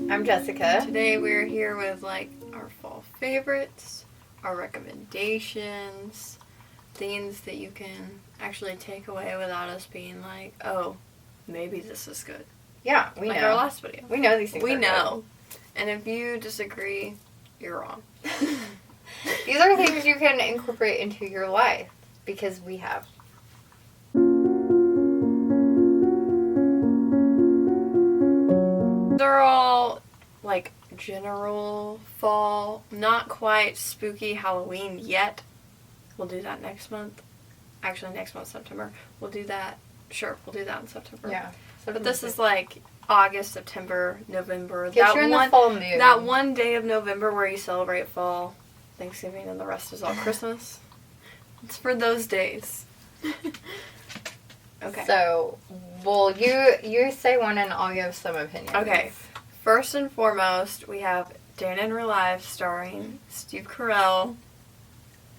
I'm Jessica. Today we're here with like our fall favorites, our recommendations, things that you can actually take away without us being like, oh, maybe this is good. Yeah, we like know. Our last video. We know these things. We are know. And if you disagree, you're wrong. These are things you can incorporate into your life because we have. They're all like general fall, not quite spooky Halloween yet. We'll do that next month. Actually, next month, September. We'll do that. Sure, we'll do that in September. Yeah. But this is like August, September, November. Get you in the fall mood. That one day of November where you celebrate fall, Thanksgiving, and the rest is all Christmas. It's for those days. Okay. So, well, you say one and I'll give some opinions. Okay. First and foremost, we have Dan in Real Life starring Steve Carell.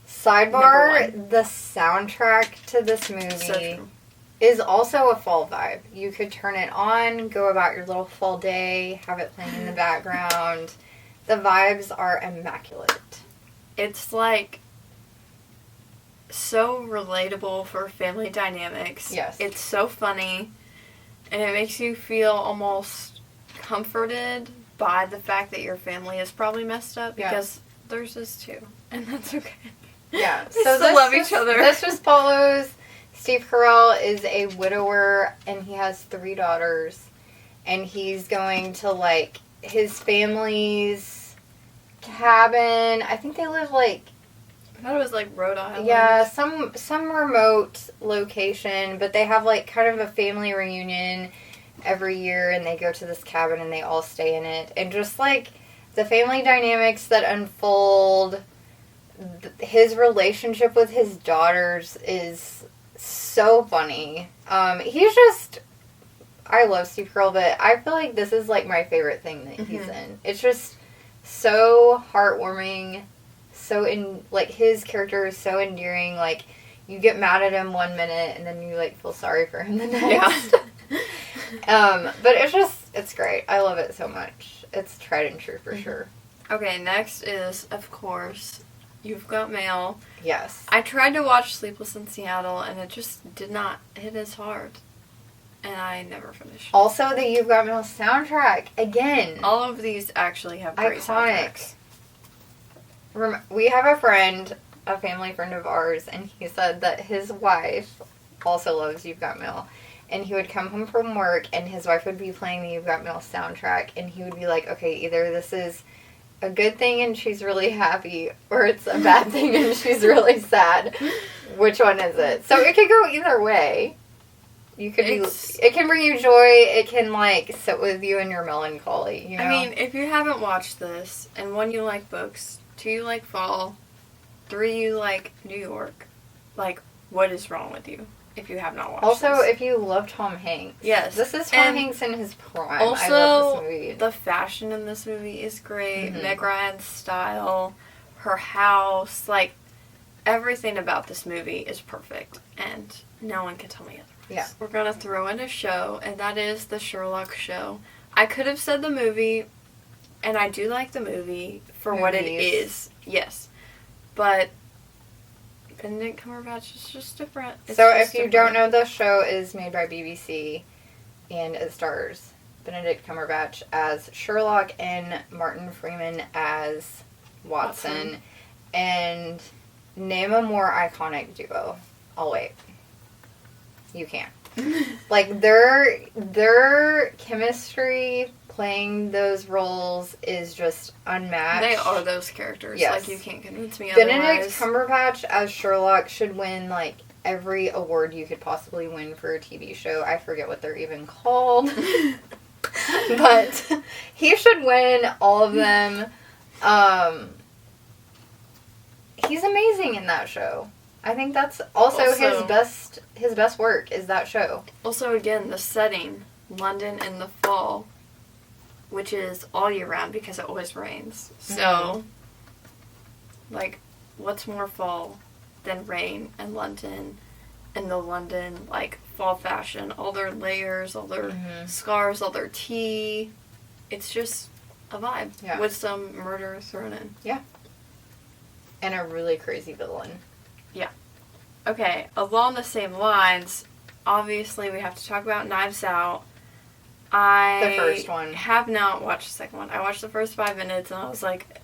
Sidebar, the soundtrack to this movie So is also a fall vibe. You could turn it on, go about your little fall day, have it playing in the background. The vibes are immaculate. It's like so relatable for family dynamics. Yes. It's so funny, and it makes you feel almost comforted by the fact that your family is probably messed up because theirs is too, and that's okay. Yeah. They still love each other. This just follows Steve Carell is a widower and he has 3 daughters, and he's going to like his family's cabin. I think they live like, I thought it was like Rhode Island. yeah, some remote location, but they have like kind of a family reunion every year, and they go to this cabin and they all stay in it, and just like the family dynamics that unfold, his relationship with his daughters is so funny. He's just, I love Steve Carell, but I feel like this is like my favorite thing that he's in. It's just so heartwarming. So his character is so endearing. Like, you get mad at him one minute and then you like feel sorry for him the next. Yeah. But it's great. I love it so much. It's tried and true for sure. Okay, next is, of course, You've Got Mail. Yes. I tried to watch Sleepless in Seattle and it just did not hit as hard. And I never finished. Also, the You've Got Mail soundtrack. Again. All of these actually have great soundtracks. We have a friend, a family friend of ours, and he said that his wife also loves You've Got Mail. And he would come home from work, and his wife would be playing the You've Got Mail soundtrack, and he would be like, okay, either this is a good thing and she's really happy, or it's a bad thing and she's really sad. Which one is it? So it could go either way. You could it can bring you joy. It can like sit with you in your melancholy. You know? I mean, if you haven't watched this, and 1, you like books, 2, you like fall, 3, you like New York, like, what is wrong with you if you have not watched also, this? if you love Tom Hanks. Yes. This is Tom Hanks in his prime. Also, I love this movie. the fashion in this movie is great. Meg Ryan's style, her house, like, everything about this movie is perfect, and no one can tell me otherwise. Yeah. We're going to throw in a show, and that is the Sherlock show. I could have said the movie, and I do like the movie for what it is. Yes. But Benedict Cumberbatch is just different. So if you don't know, the show is made by BBC, and it stars Benedict Cumberbatch as Sherlock and Martin Freeman as Watson. And name a more iconic duo. I'll wait. You can't. Like, their chemistry playing those roles is just unmatched. They are those characters. Yes. Like, you can't convince me otherwise. Benedict Cumberbatch as Sherlock should win, like, every award you could possibly win for a TV show. I forget what they're even called. But he should win all of them. He's amazing in that show. I think that's also his best work is that show. Also, again, the setting, London in the fall, which is all year round because it always rains. So, like, what's more fall than rain and London and the London, like, fall fashion, all their layers, all their scarves, all their tea. It's just a vibe. Yeah. With some murder thrown in. Yeah. And a really crazy villain. Yeah. Okay, along the same lines, obviously we have to talk about Knives Out. The first one. Have not watched the second one. I watched the first 5 minutes and I was like,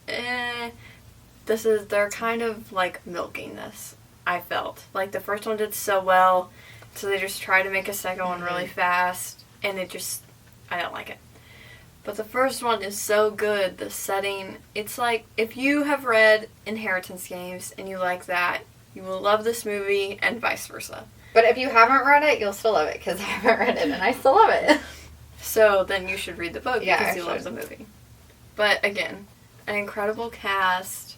they're kind of like milking this, I felt. Like the first one did so well, so they just tried to make a second one really fast, and I don't like it. But the first one is so good, the setting, it's like, if you have read Inheritance Games and you like that, you will love this movie, and vice versa. But if you haven't read it, you'll still love it, because I haven't read it, and I still love it. So then you should read the book Yeah, because you love the movie. But again, an incredible cast,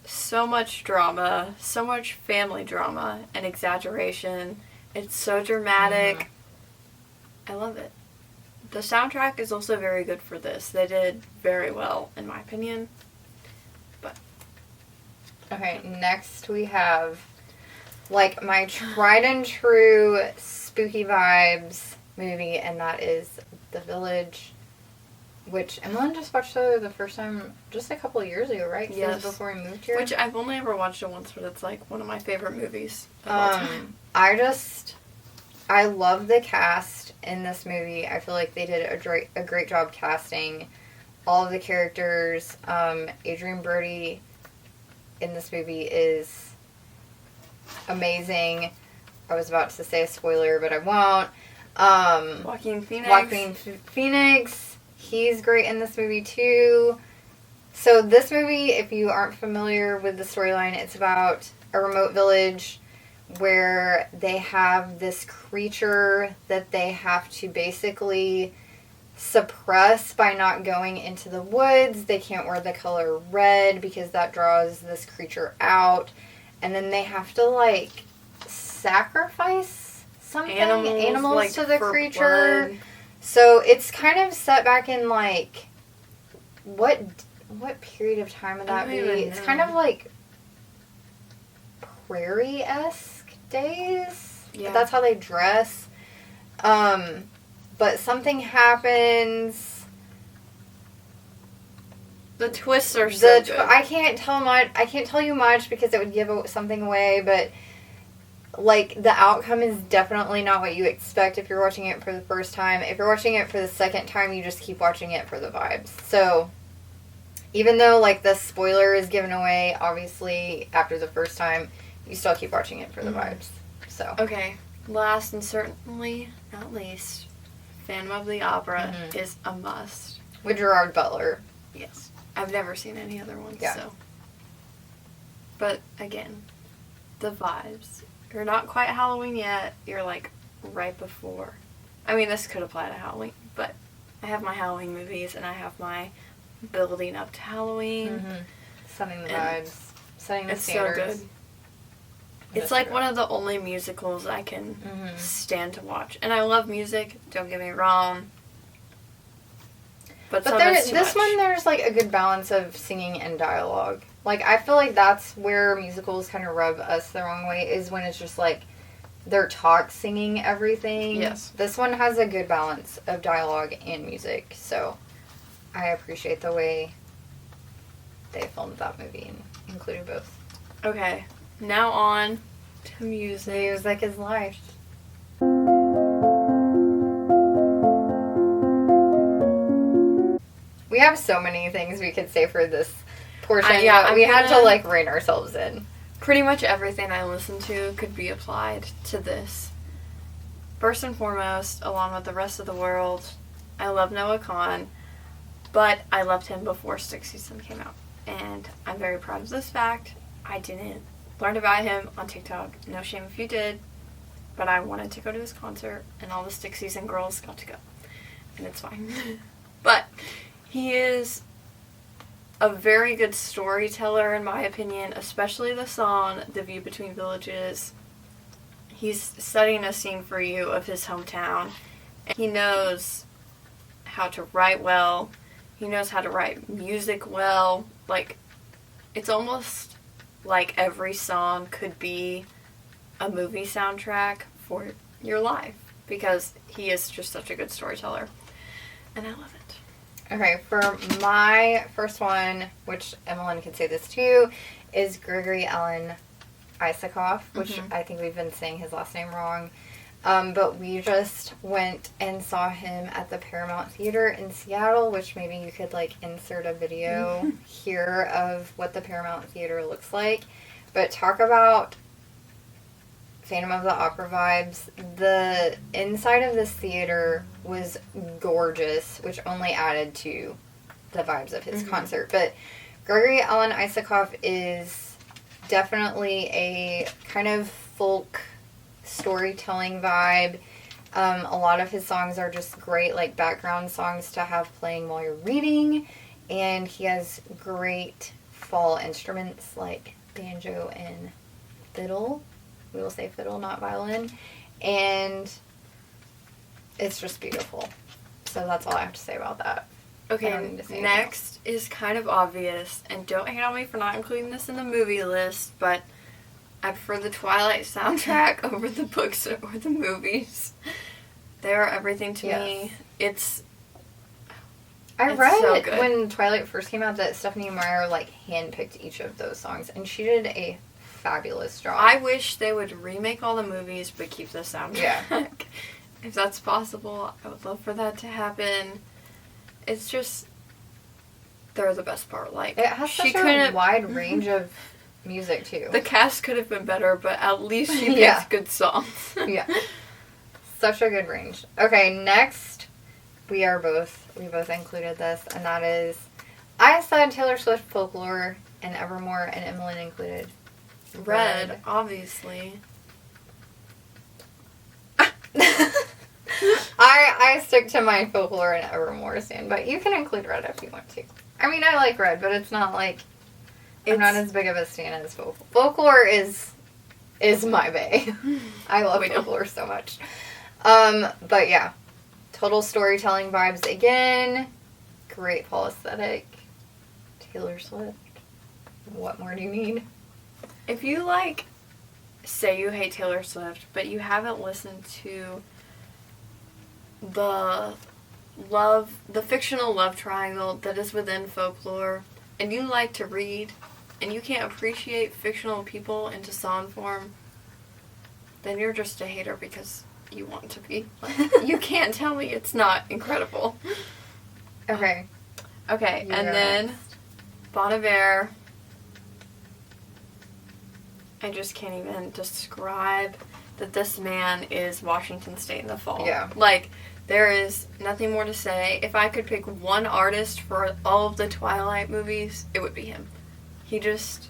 so much drama, so much family drama and exaggeration. It's so dramatic. I love it. The soundtrack is also very good for this. They did very well, in my opinion. But Okay, next we have, like, my tried and true spooky vibes movie, and that is The Village, which Emmalynn just watched the first time just a couple of years ago, right? Yes. Before we moved here. Which I've only ever watched it once, but it's like one of my favorite movies of all time. I love the cast in this movie. I feel like they did a great job casting all of the characters. Adrian Brody in this movie is amazing. I was about to say a spoiler, but I won't. Joaquin Phoenix. He's great in this movie too. So this movie, if you aren't familiar with the storyline, it's about a remote village where they have this creature that they have to basically suppress by not going into the woods. They can't wear the color red because that draws this creature out. And then they have to, like, sacrifice animals like, to the creature. Blood. So it's kind of set back in, like, what period of time would that be? It's kind of like prairie-esque days. Yeah. That's how they dress. But something happens. The twists are so good. I can't tell you much because it would give something away, but like the outcome is definitely not what you expect if you're watching it for the first time. If you're watching it for the second time, you just keep watching it for the vibes. So even though like the spoiler is given away, obviously after the first time, you still keep watching it for the vibes. So okay, last and certainly not least, Phantom of the Opera is a must. With Gerard Butler. Yes. I've never seen any other ones, Yeah. so. But again, the vibes. You're not quite Halloween yet. You're like right before. I mean, this could apply to Halloween, but I have my Halloween movies and I have my building up to Halloween. Setting the vibes. Setting the it's standards. so good. It's like one of the only musicals I can stand to watch. And I love music, don't get me wrong. But this one, there's like a good balance of singing and dialogue. Like, I feel like that's where musicals kind of rub us the wrong way, is when it's just like they're singing everything. Yes. This one has a good balance of dialogue and music, so I appreciate the way they filmed that movie and included both. Okay, now on to music. Music is life. We have so many things we could say for this portion. We had to like rein ourselves in. Pretty much everything I listen to could be applied to this. First and foremost, along with the rest of the world, I love Noah Kahan, but I loved him before Sixth Season came out. And I'm very proud of this fact. I didn't learn about him on TikTok. No shame if you did. But I wanted to go to his concert, and all the Sixth Season girls got to go. And it's fine. But he is a very good storyteller, in my opinion, especially the song, The View Between Villages. He's setting a scene for you of his hometown. And he knows how to write well. He knows how to write music well. Like, it's almost like every song could be a movie soundtrack for your life, because he is just such a good storyteller. And I love it. Okay, for my first one, which Emmalynn could say this too, is Gregory Alan Isakov, which I think we've been saying his last name wrong. But we just went and saw him at the Paramount Theater in Seattle, which maybe you could like insert a video here of what the Paramount Theater looks like. But talk about Phantom of the Opera vibes. The inside of this theater was gorgeous, which only added to the vibes of his concert. But Gregory Alan Isakov is definitely a kind of folk storytelling vibe. A lot of his songs are just great, like background songs to have playing while you're reading. And he has great fall instruments like banjo and fiddle. We will say fiddle, not violin. And it's just beautiful. So that's all I have to say about that. Okay, next is kind of obvious, and don't hate on me for not including this in the movie list, but I prefer the Twilight soundtrack over the books or the movies. They are everything to me. I read so good. When Twilight first came out that Stephanie Meyer like handpicked each of those songs, and she did a fabulous job. I wish they would remake all the movies but keep the soundtrack. Yeah. If that's possible, I would love for that to happen. It's just, they're the best part. Like, it has such a wide range of music too. The cast could have been better, but at least she picked good songs. Yeah. Such a good range. Okay, next we both included this, and that is, I said Taylor Swift Folklore and Evermore, and Emmalynn included Red, obviously. I stick to my Folklore and Evermore stand, but you can include Red if you want to. I mean, I like Red, but it's not like I'm not as big of a stan as Folklore. Folklore is my bae. I love Folklore so much. But yeah, total storytelling vibes again. Great fall aesthetic. Taylor Swift. What more do you need? If you say you hate Taylor Swift, but you haven't listened to the fictional love triangle that is within Folklore, and you like to read, and you can't appreciate fictional people into song form, then you're just a hater because you want to be. You can't tell me it's not incredible. Okay. Okay, and then Bon Iver. I just can't even describe that this man is Washington State in the fall. Yeah. There is nothing more to say. If I could pick one artist for all of the Twilight movies, it would be him. He just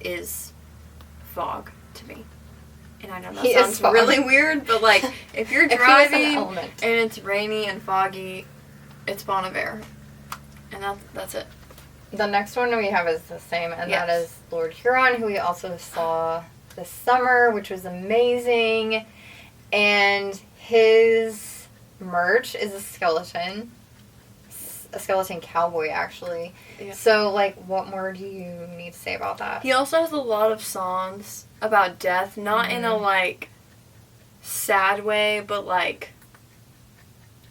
is fog to me. And I know that sounds really weird, but if you're driving and it's rainy and foggy, it's Bon Iver. And that's it. The next one we have is the same, and that is Lord Huron, who we also saw this summer, which was amazing. And his merch is a skeleton cowboy, actually. Yeah. So, what more do you need to say about that? He also has a lot of songs about death, not in a, sad way, but,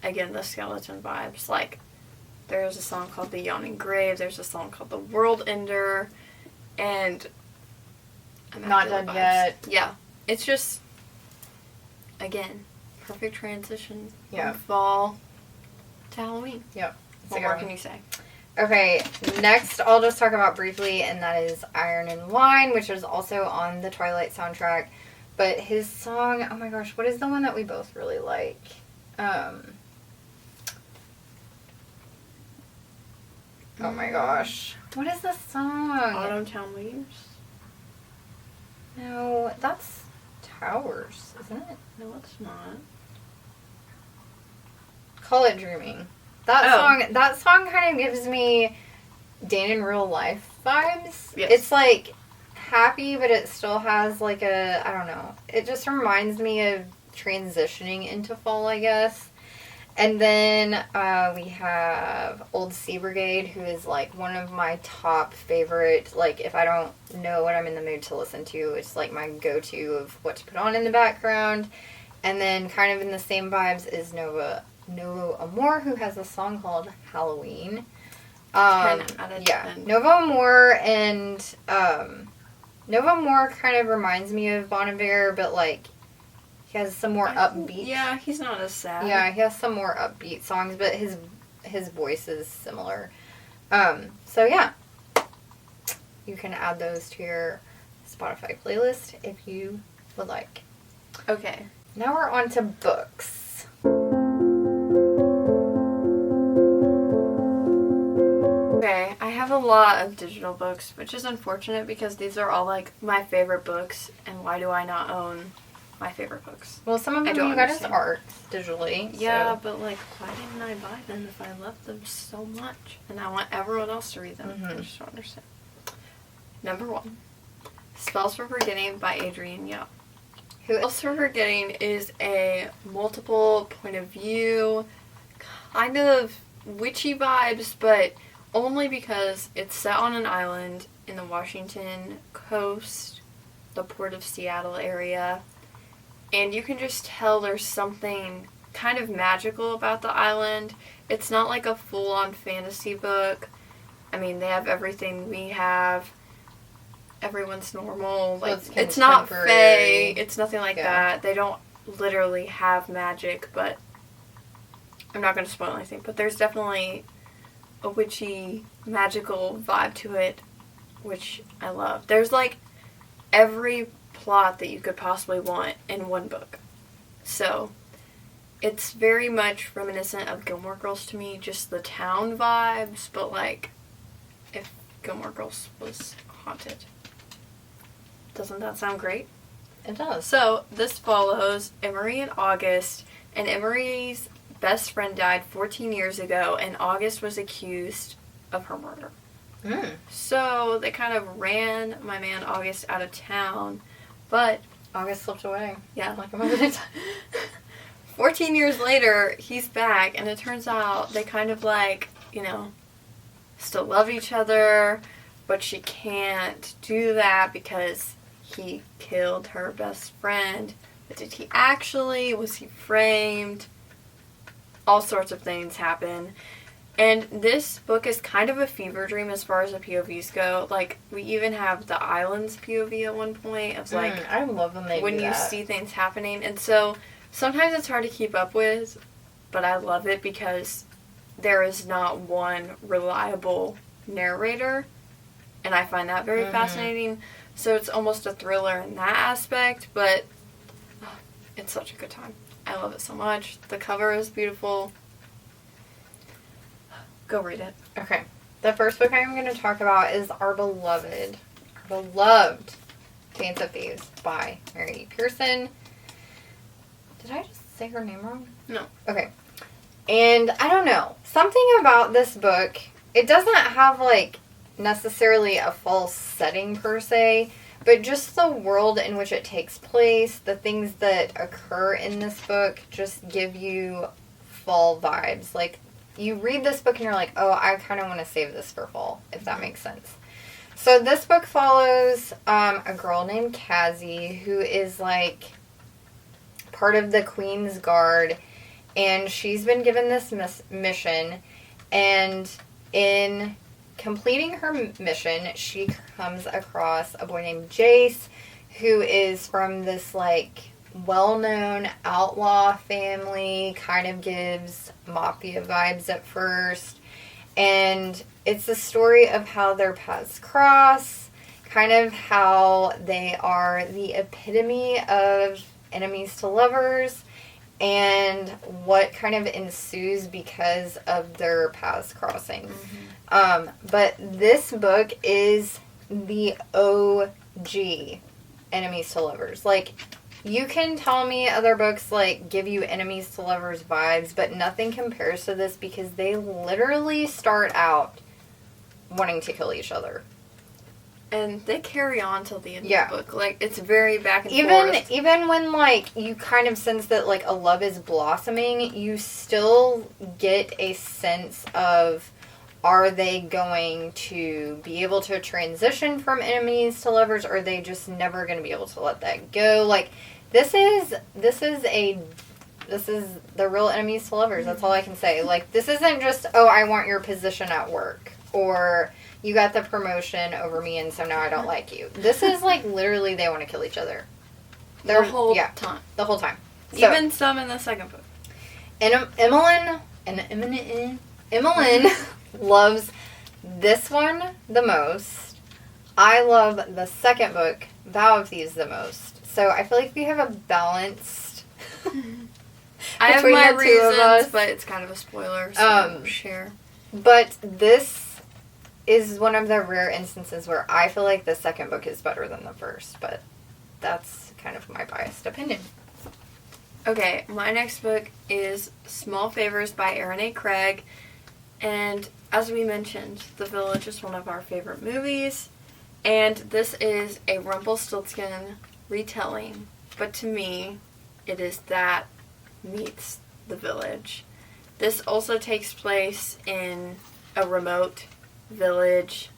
again, the skeleton vibes. There's a song called The Yawning Grave, there's a song called The World Ender, and Not Done Yet. Yeah. It's just, again, perfect transition from fall to Halloween. Yep. What more can you say? Okay, next I'll just talk about briefly, and that is Iron and Wine, which is also on the Twilight soundtrack. But his song, oh my gosh, what is the one that we both really like? Oh my gosh. What is the song? Autumn Town Leaves? No, that's Towers, isn't it? No, it's not. Call It Dreaming. That song kind of gives me Dan in Real Life vibes. Yes. It's happy, but it still has I don't know. It just reminds me of transitioning into fall, I guess. And then we have Old Sea Brigade, who is one of my top favorite, if I don't know what I'm in the mood to listen to, it's my go-to of what to put on in the background. And then kind of in the same vibes is Novo Amor, who has a song called Halloween. 10 out of 10. Yeah, Novo Amor and Novo Amor kind of reminds me of Bon Iver, but like he has some more upbeat. Yeah, he's not as sad. Yeah, he has some more upbeat songs, but his voice is similar. So yeah, you can add those to your Spotify playlist if you would like. Okay. Now we're on to books. Okay, I have a lot of digital books, which is unfortunate because these are all like my favorite books, and why do I not own my favorite books? Well, some of them you got as art digitally. Yeah, so. but like, why didn't I buy them if I love them so much? And I want everyone else to read them. I just don't understand. Number 1, Spells for Forgetting by Adrienne Yao. Spells for Forgetting is a multiple point of view, kind of witchy vibes, but only because it's set on an island in the Washington coast, the Port of Seattle area, and you can just tell there's something kind of magical about the island. It's not like a full-on fantasy book. I mean, they have everything we have. Everyone's normal. Like, it's not fae. It's nothing like that. They don't literally have magic, but I'm not going to spoil anything. But there's definitely a witchy, magical vibe to it, which I love. There's like every plot that you could possibly want in one book. So it's very much reminiscent of Gilmore Girls to me, just the town vibes, but like if Gilmore Girls was haunted. Doesn't that sound great? It does. So this follows Emery and August, and Emery's best friend died 14 years ago, and August was accused of her murder. So they kind of ran my man August out of town, but August slipped away. Yeah. Like a moment. 14 years later, he's back, and it turns out they kind of like, you know, still love each other, but she can't do that because he killed her best friend. But did he actually? Was he framed? All sorts of things happen. And this book is kind of a fever dream as far as the POVs go. Like, we even have the island's POV at one point. Of like, I love when they do when you that. see things happening. And so, sometimes it's hard to keep up with, but I love it because there is not one reliable narrator. And I find that very fascinating. So it's almost a thriller in that aspect, but it's such a good time. I love it so much. The cover is beautiful. Go read it. Okay. The first book I'm going to talk about is our beloved Dance of Faves by Mary Pearson. Did I just say her name wrong? No. Okay. And I don't know. Something about this book, it doesn't have like necessarily a fall setting per se, but just the world in which it takes place, the things that occur in this book just give you fall vibes. Like, you read this book and you're like, oh, I kind of want to save this for fall, if that makes sense. So this book follows a girl named Cassie who is like part of the Queen's Guard, and she's been given this mission, and in completing her mission, she comes across a boy named Jace, who is from this, like, well-known outlaw family, kind of gives mafia vibes at first, and it's the story of how their paths cross, kind of how they are the epitome of enemies to lovers, and what kind of ensues because of their paths crossing. But this book is the OG enemies to lovers. Like, you can tell me other books, like, give you enemies to lovers vibes, but nothing compares to this because they literally start out wanting to kill each other. And they carry on till the end of the book. Like, it's very back and forth. Even when, like, you kind of sense that, like, a love is blossoming, you still get a sense of, are they going to be able to transition from enemies to lovers, or are they just never going to be able to let that go? Like, this is a the real enemies to lovers. That's all I can say. Like, this isn't just, oh, I want your position at work, or you got the promotion over me and so now I don't like you. This is like literally they want to kill each other. The whole time. The whole time. So, even some in the second book. And Emmalynn loves this one the most. I love the second book, Vow of Thieves, the most. So I feel like we have a balanced I have my reasons, but it's kind of a spoiler, so share. But this is one of the rare instances where I feel like the second book is better than the first, but that's kind of my biased opinion. Okay, my next book is Small Favors by Erin A. Craig, and as we mentioned, The Village is one of our favorite movies, and this is a Rumpelstiltskin retelling, but to me, it is that meets The Village. This also takes place in a remote village.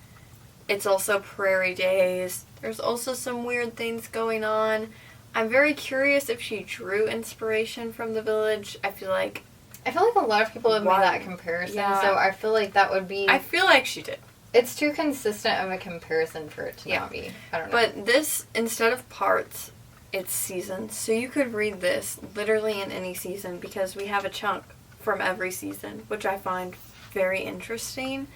It's also prairie days. There's also some weird things going on. I'm very curious if she drew inspiration from The Village. I feel like a lot of people have made that comparison, so I feel like that would be... I feel like she did. It's too consistent of a comparison for it to not be. I don't know. But this, instead of parts, it's seasons. So you could read this literally in any season because we have a chunk from every season, which I find very interesting.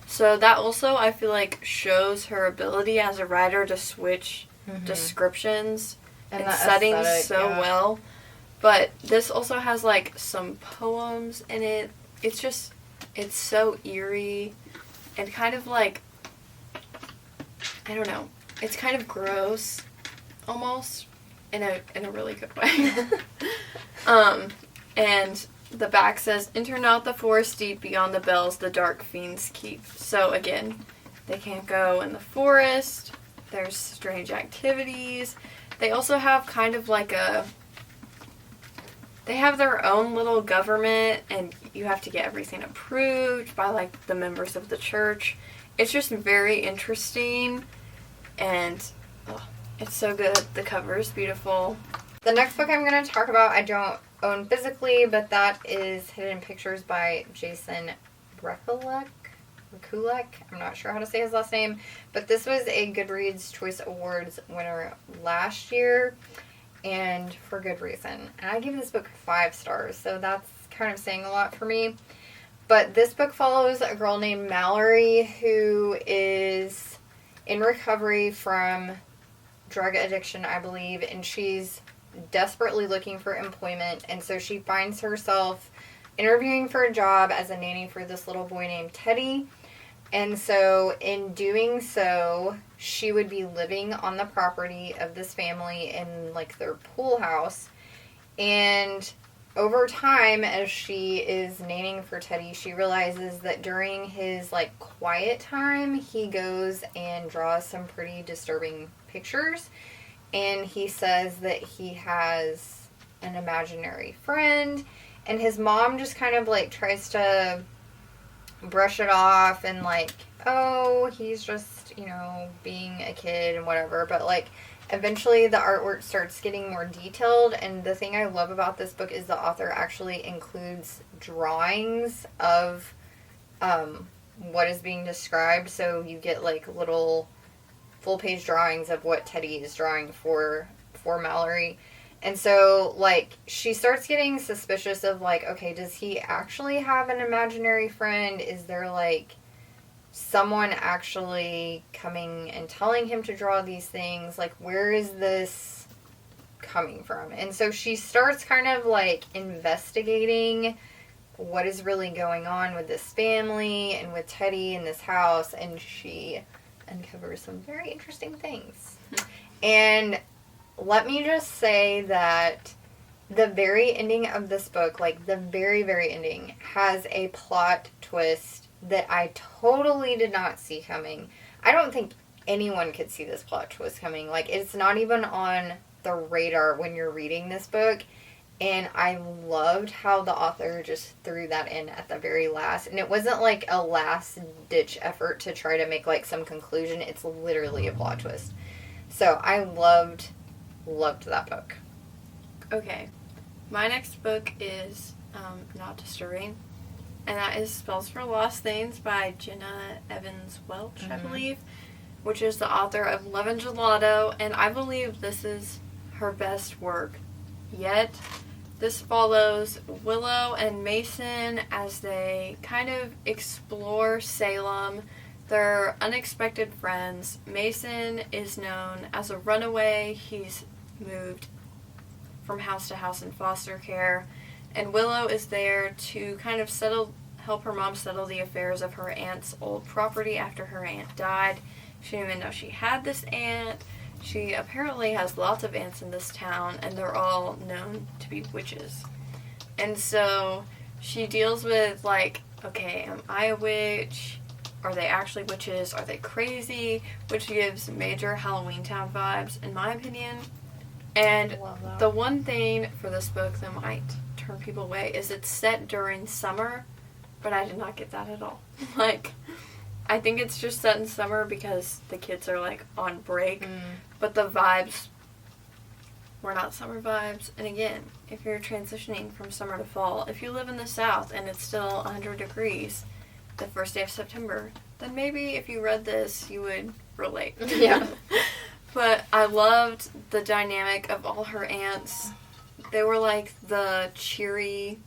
So that also, I feel like, shows her ability as a writer to switch descriptions and settings well. But this also has, like, some poems in it. It's just, it's so eerie and kind of like, I don't know, it's kind of gross, almost, in a really good way. And the back says, enter not the forest deep, beyond the bells the dark fiends keep. So again, they can't go in the forest, there's strange activities. They also have kind of like they have their own little government, and you have to get everything approved by, like, the members of the church. It's just very interesting, and it's so good. The cover is beautiful. The next book I'm going to talk about, I don't own physically, but that is Hidden Pictures by Jason Rekulek. I'm not sure how to say his last name, but this was a Goodreads Choice Awards winner last year, and for good reason. And I give this book 5 stars, so that's kind of saying a lot for me. But this book follows a girl named Mallory who is in recovery from drug addiction, I believe, and she's desperately looking for employment, and so she finds herself interviewing for a job as a nanny for this little boy named Teddy. And so in doing so, she would be living on the property of this family in, like, their pool house. And over time, as she is nannying for Teddy, she realizes that during his, like, quiet time, he goes and draws some pretty disturbing pictures. And he says that he has an imaginary friend. And his mom just kind of, like, tries to brush it off and, like, oh, he's just, you know, being a kid and whatever. But, like, eventually the artwork starts getting more detailed. And the thing I love about this book is the author actually includes drawings of what is being described. So you get, like, little full-page drawings of what Teddy is drawing for Mallory. And so, like, she starts getting suspicious of, like, okay, does he actually have an imaginary friend? Is there, like, someone actually coming and telling him to draw these things? Like, where is this coming from? And so she starts kind of, like, investigating what is really going on with this family and with Teddy in this house, and she uncovers some very interesting things. And let me just say that the very ending of this book, like the very, very ending, has a plot twist that I totally did not see coming. I don't think anyone could see this plot twist coming. Like, it's not even on the radar when you're reading this book. And I loved how the author just threw that in at the very last. And it wasn't like a last-ditch effort to try to make, like, some conclusion. It's literally a plot twist. So I loved that book. Okay. My next book is not disturbing, and that is Spells for Lost Things by Jenna Evans Welch, I believe, which is the author of Love and Gelato, and I believe this is her best work yet. This follows Willow and Mason as they kind of explore Salem. They're unexpected friends. Mason is known as a runaway. He's moved from house to house in foster care. And Willow is there to kind of help her mom settle the affairs of her aunt's old property after her aunt died. She didn't even know she had this aunt. She apparently has lots of aunts in this town, and they're all known to be witches. And so she deals with, like, okay, am I a witch? Are they actually witches? Are they crazy? Which gives major Halloween Town vibes, in my opinion. And the one thing for this book that might turn people away is it's set during summer, but I did not get that at all. Like, I think it's just set in summer because the kids are, like, on break. But the vibes were not summer vibes. And again, if you're transitioning from summer to fall, if you live in the South and it's still 100 degrees the first day of September, then maybe if you read this, you would relate. Yeah. But I loved the dynamic of all her aunts. They were like the cheery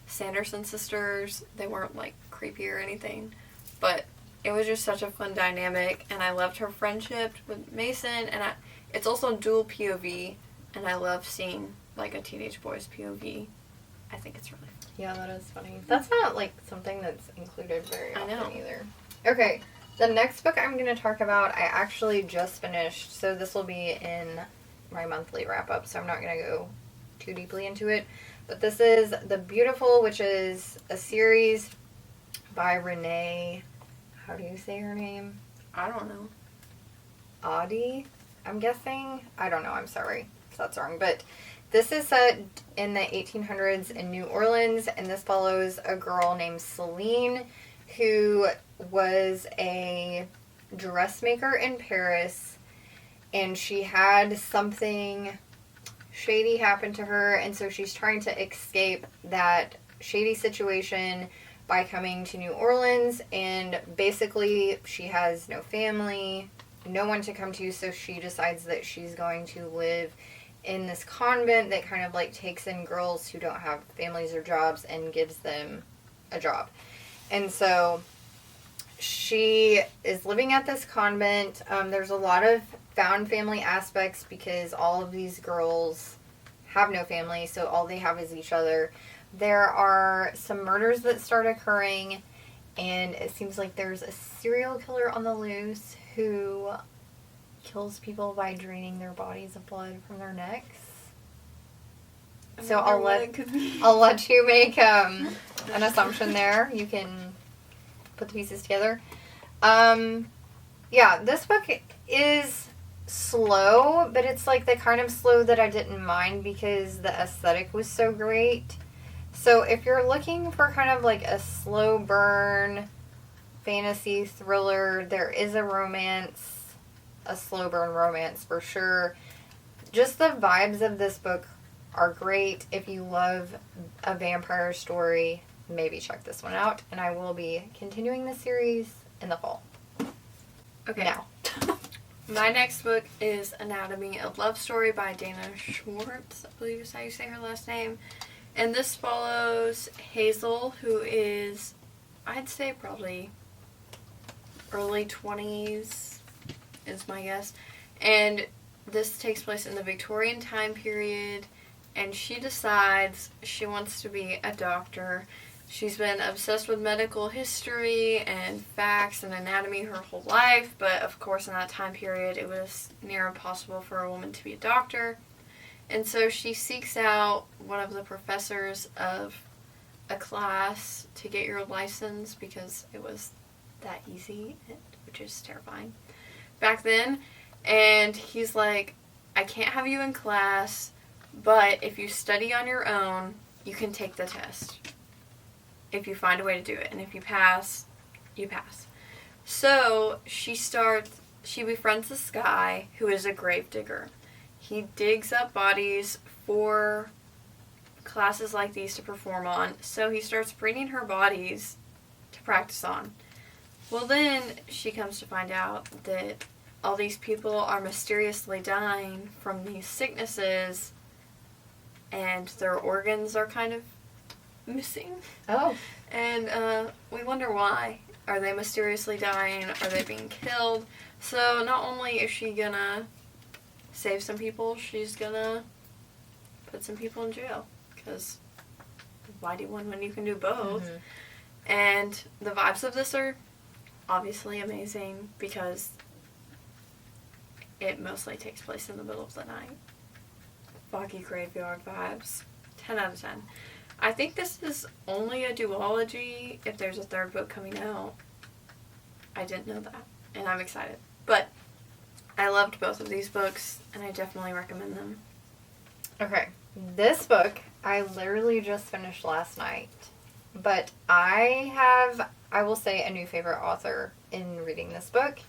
Sanderson sisters. They weren't, like, creepy or anything. But it was just such a fun dynamic, and I loved her friendship with Mason, and it's also dual POV, and I love seeing, like, a teenage boy's POV. I think it's really fun. Yeah, that is funny. That's not, like, something that's included very often I know. either. Okay, the next book I'm going to talk about, I actually just finished, so this will be in my monthly wrap-up, so I'm not going to go too deeply into it. But this is The Beautiful, which is a series by Renee. How do you say her name? I don't know. Audie, I'm guessing. I don't know. I'm sorry if that's wrong. But this is set in the 1800s in New Orleans, and this follows a girl named Celine who was a dressmaker in Paris, and she had something shady happen to her, and so she's trying to escape that shady situation by coming to New Orleans, and basically she has no family, no one to come to, so she decides that she's going to live in this convent that kind of, like, takes in girls who don't have families or jobs and gives them a job. And so she is living at this convent. There's a lot of found family aspects because all of these girls have no family, so all they have is each other. There are some murders that start occurring, and it seems like there's a serial killer on the loose who kills people by draining their bodies of blood from their necks. So I'll let you make an assumption there. You can put the pieces together. Yeah, this book is slow, but it's like the kind of slow that I didn't mind because the aesthetic was so great. So if you're looking for kind of like a slow burn fantasy thriller, there is a slow burn romance for sure. Just the vibes of this book are great. If you love a vampire story, maybe check this one out. And I will be continuing the series in the fall. Okay. Now. My next book is Anatomy of Love Story by Dana Schwartz, I believe is how you say her last name. And this follows Hazel, who is, I'd say probably early 20s is my guess. And this takes place in the Victorian time period. And she decides she wants to be a doctor. She's been obsessed with medical history and facts and anatomy her whole life. But of course in that time period it was near impossible for a woman to be a doctor. And so she seeks out one of the professors of a class to get your license because it was that easy, which is terrifying back then. And he's like, I can't have you in class, but if you study on your own, you can take the test. If you find a way to do it. And if you pass, you pass. So she befriends this guy who is a grave digger. He digs up bodies for classes like these to perform on, so he starts bringing her bodies to practice on. Well, then she comes to find out that all these people are mysteriously dying from these sicknesses, and their organs are kind of missing. Oh. And we wonder why. Are they mysteriously dying? Are they being killed? So not only is she gonna save some people, she's gonna put some people in jail. Because why do one when you can do both? Mm-hmm. And the vibes of this are obviously amazing because it mostly takes place in the middle of the night. Foggy graveyard vibes. 10 out of 10. I think this is only a duology if there's a third book coming out. I didn't know that, and I'm excited. But I loved both of these books, and I definitely recommend them. Okay, this book I literally just finished last night, but I will say, a new favorite author in reading this book,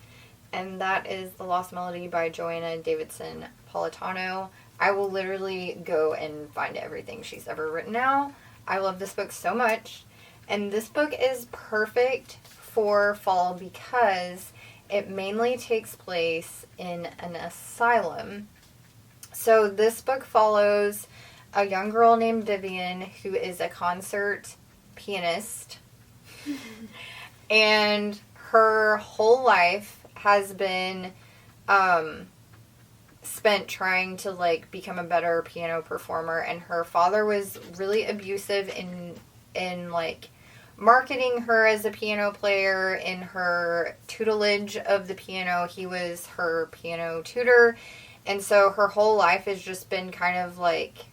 and that is The Lost Melody by Joanna Davidson Politano. I will literally go and find everything she's ever written now. I love this book so much, and this book is perfect for fall because it mainly takes place in an asylum. So this book follows a young girl named Vivian who is a concert pianist. And her whole life has been spent trying to like become a better piano performer, and her father was really abusive in like marketing her as a piano player. In her tutelage of the piano, he was her piano tutor. And so her whole life has just been kind of like,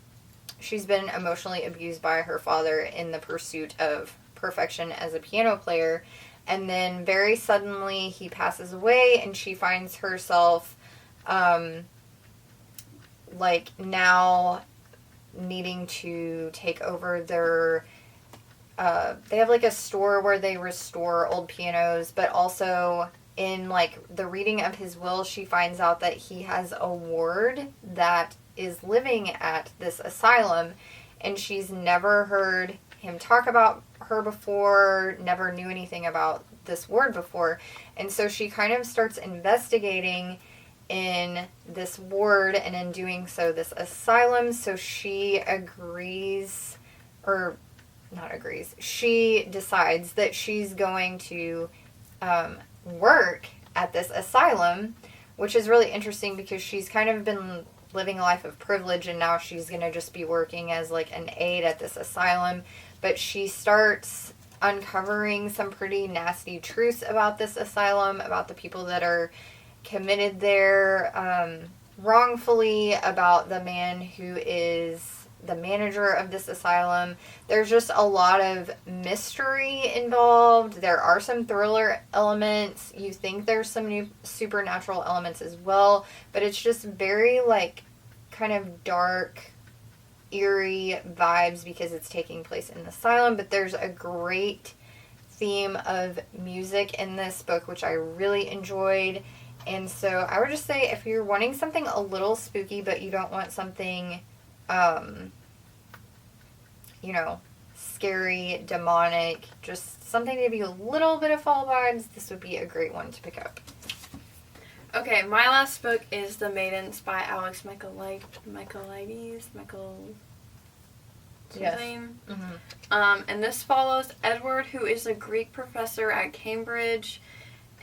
she's been emotionally abused by her father in the pursuit of perfection as a piano player. And then very suddenly he passes away, and she finds herself like now needing to take over their they have like a store where they restore old pianos, but also in like the reading of his will, she finds out that he has a ward that is living at this asylum, and she's never heard him talk about her before, never knew anything about this ward before. And so she kind of starts investigating in this ward, and in doing so, this asylum. So she agrees, or not agrees, she decides that she's going to work at this asylum, which is really interesting because she's kind of been living a life of privilege, and now she's going to just be working as like an aide at this asylum. But she starts uncovering some pretty nasty truths about this asylum, about the people that are committed there wrongfully, about the man who is the manager of this asylum. There's just a lot of mystery involved. There are some thriller elements. You think there's some new supernatural elements as well, but it's just very like kind of dark, eerie vibes because it's taking place in the asylum. But there's a great theme of music in this book, which I really enjoyed. And so I would just say, if you're wanting something a little spooky, but you don't want something, scary, demonic, just something to give you a little bit of fall vibes, this would be a great one to pick up. Okay, my last book is The Maidens by Alex Michaelides. Yes. Mm-hmm. And this follows Edward, who is a Greek professor at Cambridge.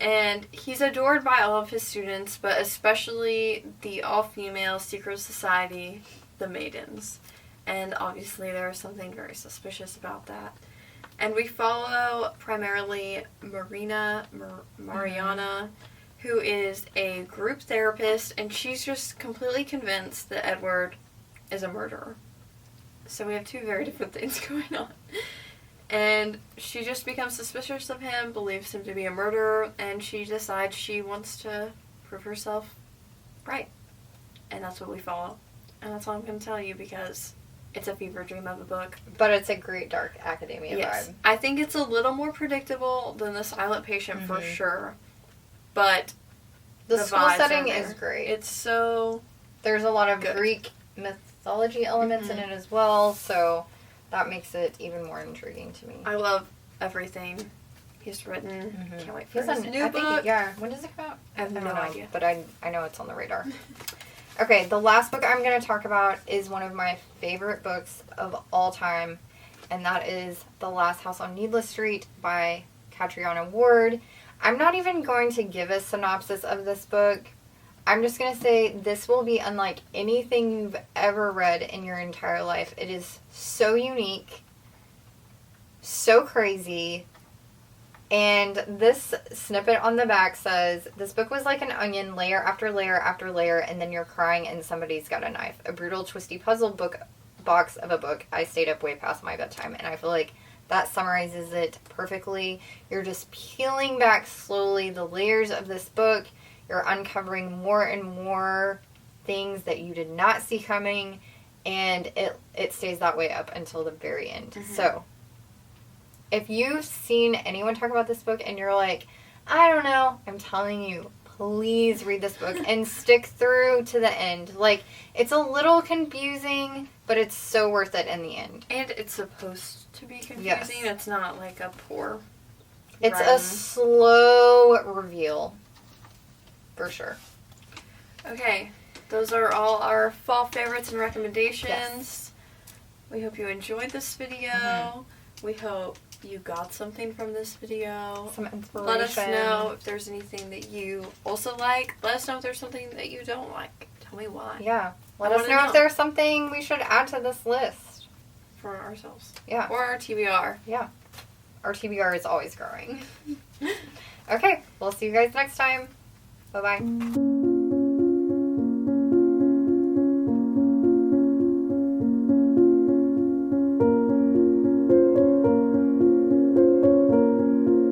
And he's adored by all of his students, but especially the all-female secret society, the Maidens. And obviously there is something very suspicious about that. And we follow primarily Mariana, who is a group therapist, and she's just completely convinced that Edward is a murderer. So we have two very different things going on. And she just becomes suspicious of him, believes him to be a murderer, and she decides she wants to prove herself right. And that's what we follow. And that's all I'm going to tell you because it's a fever dream of a book. But it's a great dark academia vibe. I think it's a little more predictable than The Silent Patient for sure. But the school setting is great. It's so There's a lot of good. Greek mythology elements in it as well, so that makes it even more intriguing to me. I love everything he's written. Can't wait for his new book. When does it come out? I have no idea. But I know it's on the radar. Okay, the last book I'm going to talk about is one of my favorite books of all time, and that is The Last House on Needless Street by Catriona Ward. I'm not even going to give a synopsis of this book. I'm just going to say this will be unlike anything you've ever read in your entire life. It is so unique, so crazy. And this snippet on the back says, this book was like an onion, layer after layer after layer, and then you're crying and somebody's got a knife. A brutal, twisty puzzle box of a book. I stayed up way past my bedtime, and I feel like that summarizes it perfectly. You're just peeling back slowly the layers of this book. You're uncovering more and more things that you did not see coming, and it stays that way up until the very end. So, if you've seen anyone talk about this book and you're like, I don't know, I'm telling you, please read this book and stick through to the end. Like, it's a little confusing, but it's so worth it in the end. And it's supposed to be confusing. Yes. It's not like a poor It's run. a slow reveal. For sure. Okay, those are all our fall favorites and recommendations. Yes. We hope you enjoyed this video. We hope you got something from this video. Some inspiration. Let us know if there's anything that you also like. Let us know if there's something that you don't like. Tell me why. Yeah. Let us know if there's something we should add to this list. For ourselves. Yeah. Or our TBR. Yeah. Our TBR is always growing. Okay. We'll see you guys next time. Bye-bye.